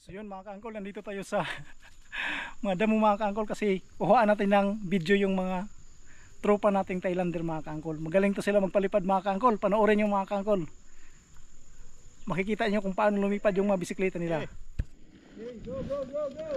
So yun mga ka-angkol, nandito tayo sa mga damo mga ka-angkol kasi kuhaan natin ng video yung mga tropa nating Thailander mga ka-angkol. Magaling to sila magpalipad mga ka-angkol. Panoorin yung mga ka-angkol. Makikita nyo kung paano lumipad yung mga bisikleta nila. Okay, go, go, go, go!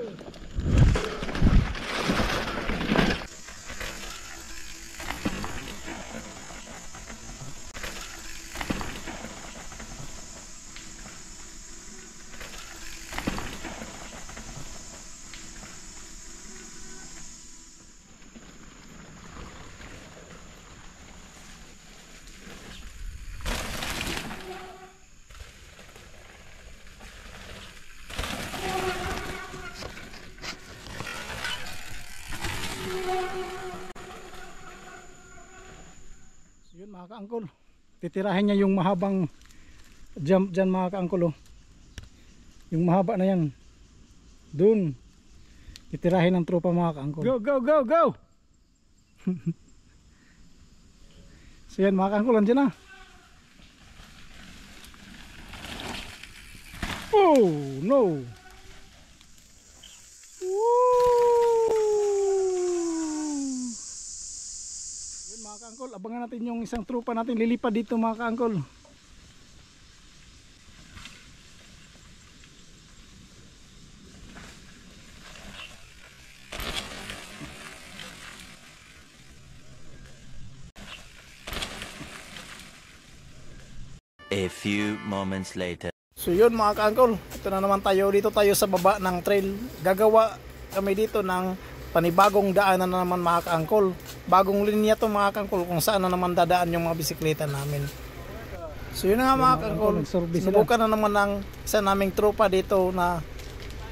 So yun mga ka-angkol, titirahin niya yung mahabang jump dyan mga ka-angkol oh. Yung mahaba na yan dun titirahin ng tropa mga ka-angkol. Go go go go! So yan mga ka-angkol, andyan na. Oh no! Mga ka-angkol, abangan natin yung isang tropa natin lilipad dito mga ka-angkol. A few moments later. So yun mga ka-angkol, ito na naman tayo, dito tayo sa baba ng trail. Gagawa kami dito ng panibagong daanan na naman mga ka-angkol. Bagong linya to mga ka-angkol kung saan na naman dadaan yung mga bisikleta namin. So yun na nga mga ka-angkol, sinubukan na naman ng isa naming tropa dito na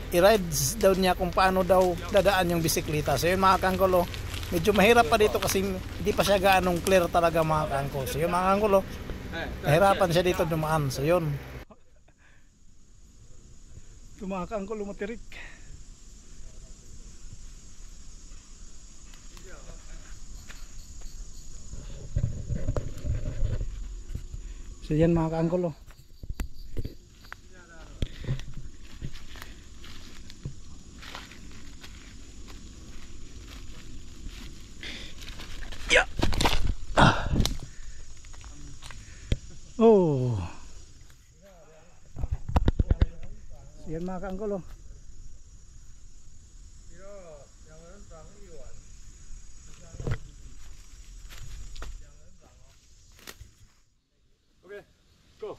i-rides daw niya kung paano daw dadaan yung bisikleta. So yun mga ka-angkol oh, medyo mahirap pa dito kasi hindi pa siya gaanong clear talaga mga ka-angkol. So yun mga ka-angkol oh, nahirapan siya dito dumaan. So yun, ito mga ka-angkol, lumatirik. So yan mga ka-angkol oh. Yeah. Oh. So yan mga ka-angkol oh. Go!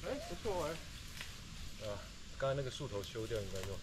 哎，不错哎。啊，刚才那个树头修掉应该用。